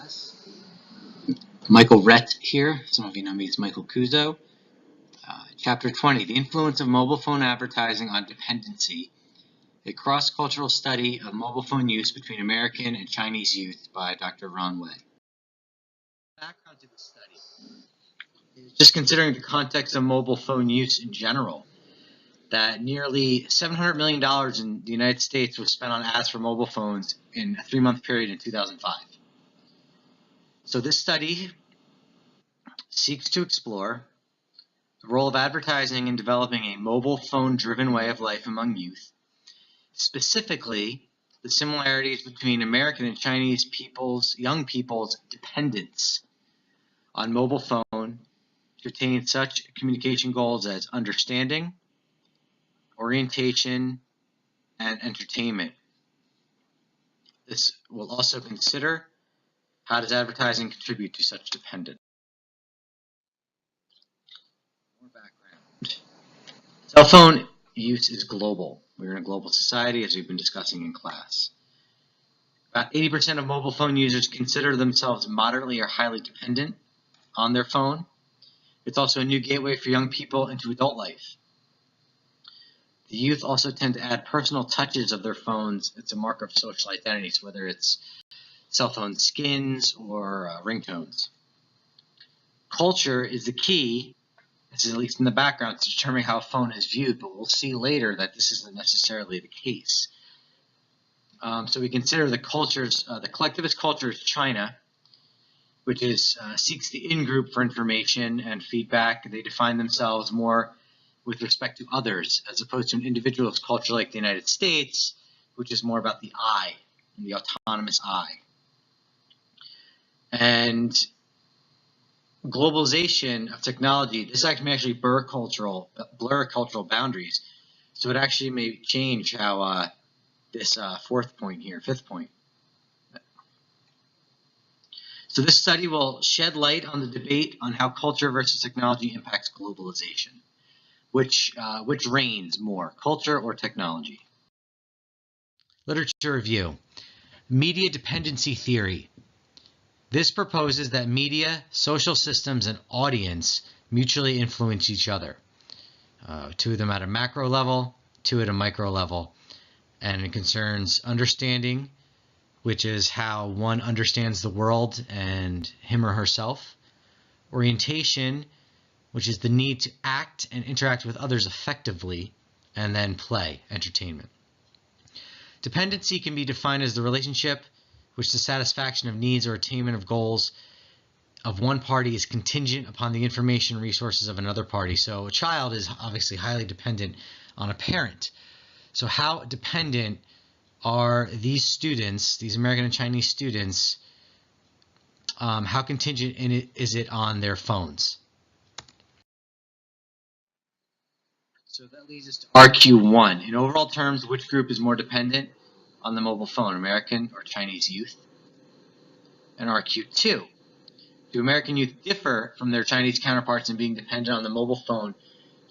class. Michael Rhett here. Some of you know me as Michael Kuzo. Chapter 20, The Influence of Mobile Phone Advertising on Dependency, a cross-cultural study of mobile phone use between American and Chinese youth by Dr. Ron Wei. Background to the study is just considering the context of mobile phone use in general, that nearly $700 million in the United States was spent on ads for mobile phones in a 3-month period in 2005. So this study seeks to explore the role of advertising in developing a mobile phone-driven way of life among youth, specifically the similarities between American and Chinese young people's dependence on mobile phone to attain such communication goals as understanding, orientation, and entertainment. This will also consider how does advertising contribute to such dependence. More background. Cell phone use is global. We're in a global society, as we've been discussing in class. About 80% of mobile phone users consider themselves moderately or highly dependent on their phone. It's also a new gateway for young people into adult life. The youth also tend to add personal touches of their phones. It's a marker of social identities, whether it's cell phone skins or ringtones. Culture is the key. This is at least in the background to determine how a phone is viewed, but we'll see later that this isn't necessarily the case. So we consider the cultures, the collectivist culture is China, which seeks the in-group for information and feedback. They define themselves more with respect to others, as opposed to an individualist culture like the United States, which is more about the I, and the autonomous I. And globalization of technology, this may actually blur cultural boundaries. So it actually may change how this fifth point. So this study will shed light on the debate on how culture versus technology impacts globalization. Which reigns more, culture or technology? Literature review. Media dependency theory. This proposes that media, social systems, and audience mutually influence each other. Two of them at a macro level, two at a micro level. And it concerns understanding, which is how one understands the world and him or herself. Orientation, which is the need to act and interact with others effectively. And then play, entertainment. Dependency can be defined as the relationship which the satisfaction of needs or attainment of goals of one party is contingent upon the information and resources of another party. So a child is obviously highly dependent on a parent. So how dependent are these students, these American and Chinese students, how contingent is it on their phones? So that leads us to RQ1. In overall terms, which group is more dependent on the mobile phone, American or Chinese youth? And RQ2. Do American youth differ from their Chinese counterparts in being dependent on the mobile phone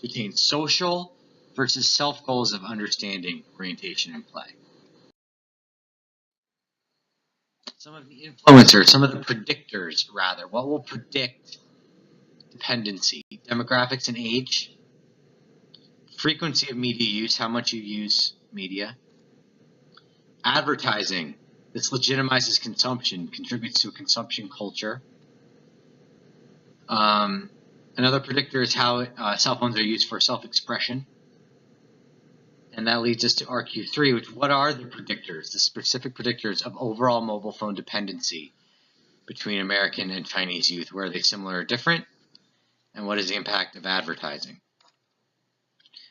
to attain social versus self goals of understanding, orientation, and play? Some of the influencers, some of the predictors, rather. What will predict dependency? Demographics and age, frequency of media use, how much you use media, advertising. This legitimizes consumption, contributes to a consumption culture. Another predictor is how cell phones are used for self-expression. And that leads us to RQ3, which what are the predictors, the specific predictors of overall mobile phone dependency between American and Chinese youth? Where are they similar or different? And what is the impact of advertising?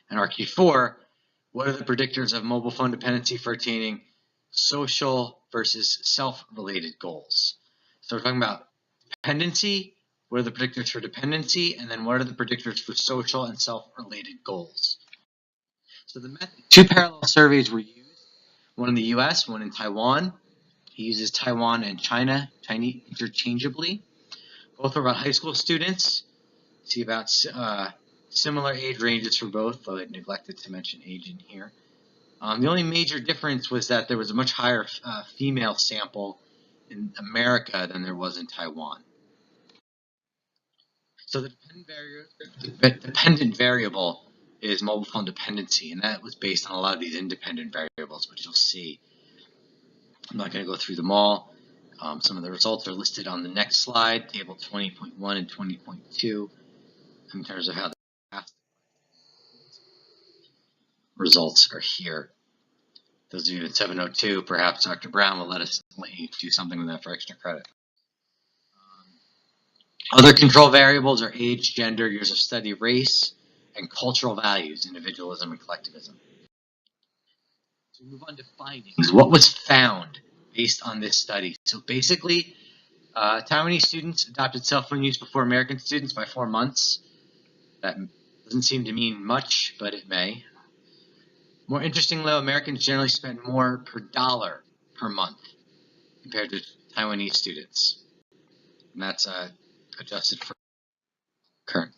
And RQ4, what are the predictors of mobile phone dependency for attaining social versus self-related goals? So we're talking about dependency, what are the predictors for dependency, and then what are the predictors for social and self-related goals? So the method, 2 parallel surveys were used, one in the US, one in Taiwan. He uses Taiwan and China interchangeably. Both are about high school students. See about similar age ranges for both, though I neglected to mention age in here. The only major difference was that there was a much higher female sample in America than there was in Taiwan. So the dependent variable is mobile phone dependency, and that was based on a lot of these independent variables, which you'll see. I'm not going to go through them all. Some of the results are listed on the next slide, table 20.1 and 20.2, in terms of how the results are here. Those of you at 702, perhaps Dr. Brown will let you do something with that for extra credit. Other control variables are age, gender, years of study, race, and cultural values, individualism and collectivism. So we move on to findings. What was found based on this study? So basically, Taiwanese students adopted cell phone use before American students by 4 months. That doesn't seem to mean much, but it may. More interestingly, though, Americans generally spend more per dollar per month compared to Taiwanese students. And that's adjusted for current.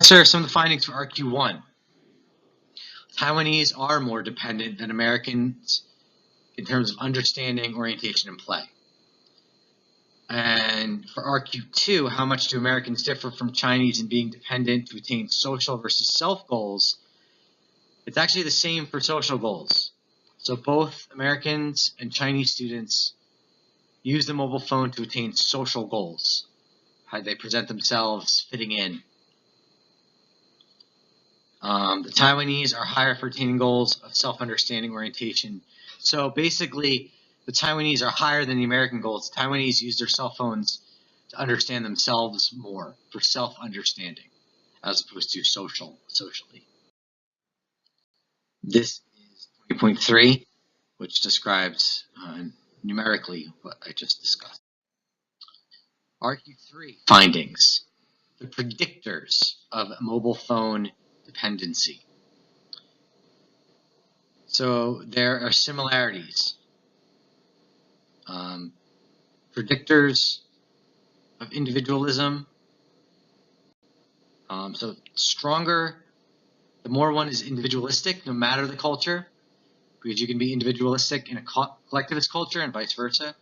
Answer some of the findings for RQ1. Taiwanese are more dependent than Americans in terms of understanding, orientation, and play. And for RQ2, how much do Americans differ from Chinese in being dependent to attain social versus self goals? It's actually the same for social goals. So both Americans and Chinese students use the mobile phone to attain social goals, how they present themselves, fitting in. The Taiwanese are higher for attaining goals of self-understanding, orientation. So basically, the Taiwanese are higher than the American goals. The Taiwanese use their cell phones to understand themselves more, for self-understanding, as opposed to socially. This is 20.3, which describes numerically what I just discussed. RQ3 findings, the predictors of mobile phone dependency. So there are similarities. Predictors of individualism. So stronger, the more one is individualistic, no matter the culture, because you can be individualistic in a collectivist culture and vice versa.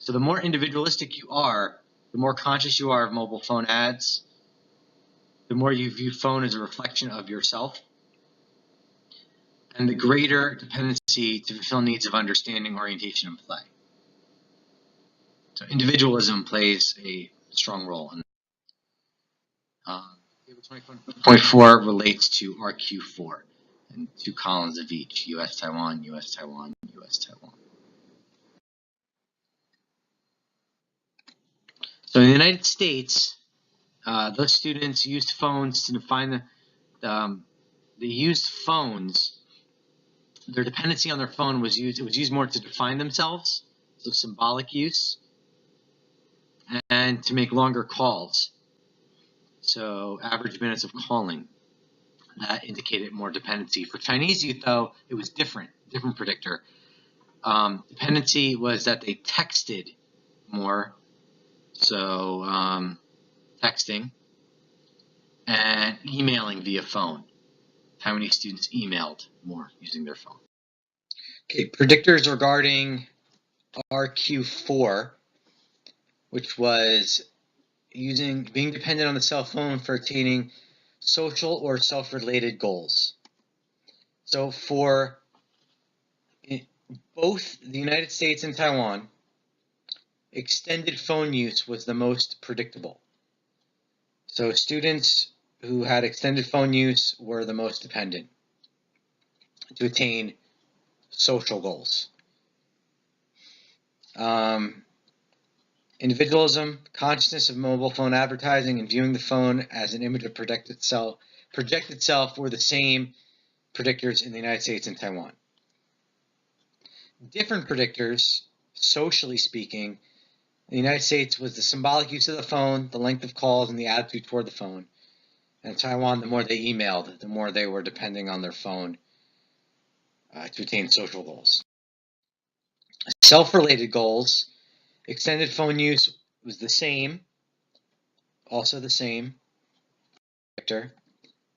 So the more individualistic you are, the more conscious you are of mobile phone ads, the more you view phone as a reflection of yourself, and the greater dependency to fulfill needs of understanding, orientation, and play. So individualism plays a strong role in Table 24.4 relates to RQ4 and 2 columns of each, US, Taiwan, US, Taiwan, US, Taiwan. So in the United States, those students used phones to define they used phones. Their dependency on their phone was used. It was used more to define themselves, so symbolic use, and to make longer calls. So average minutes of calling. That indicated more dependency. For Chinese youth, though, it was different predictor. Dependency was that they texted more, so texting, and emailing via phone. Taiwanese students emailed more using their phone. Okay, predictors regarding RQ4, which was being dependent on the cell phone for attaining social or self-related goals. So for both the United States and Taiwan, extended phone use was the most predictable. So students who had extended phone use were the most dependent to attain social goals. Individualism, consciousness of mobile phone advertising, and viewing the phone as an image of projected self were the same predictors in the United States and Taiwan. Different predictors, socially speaking, in the United States was the symbolic use of the phone, the length of calls, and the attitude toward the phone. And in Taiwan, the more they emailed, the more they were depending on their phone to attain social goals. Self-related goals, extended phone use was the same, also the same predictor,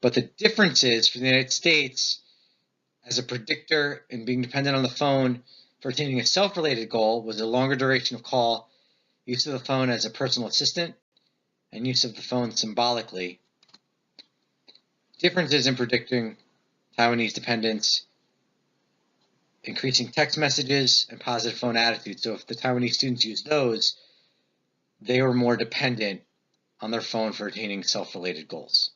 but the difference is for the United States, as a predictor and being dependent on the phone, for attaining a self-related goal was a longer duration of call, use of the phone as a personal assistant, and use of the phone symbolically. Differences in predicting Taiwanese dependence, increasing text messages, and positive phone attitudes. So if the Taiwanese students used those, they were more dependent on their phone for attaining self-related goals.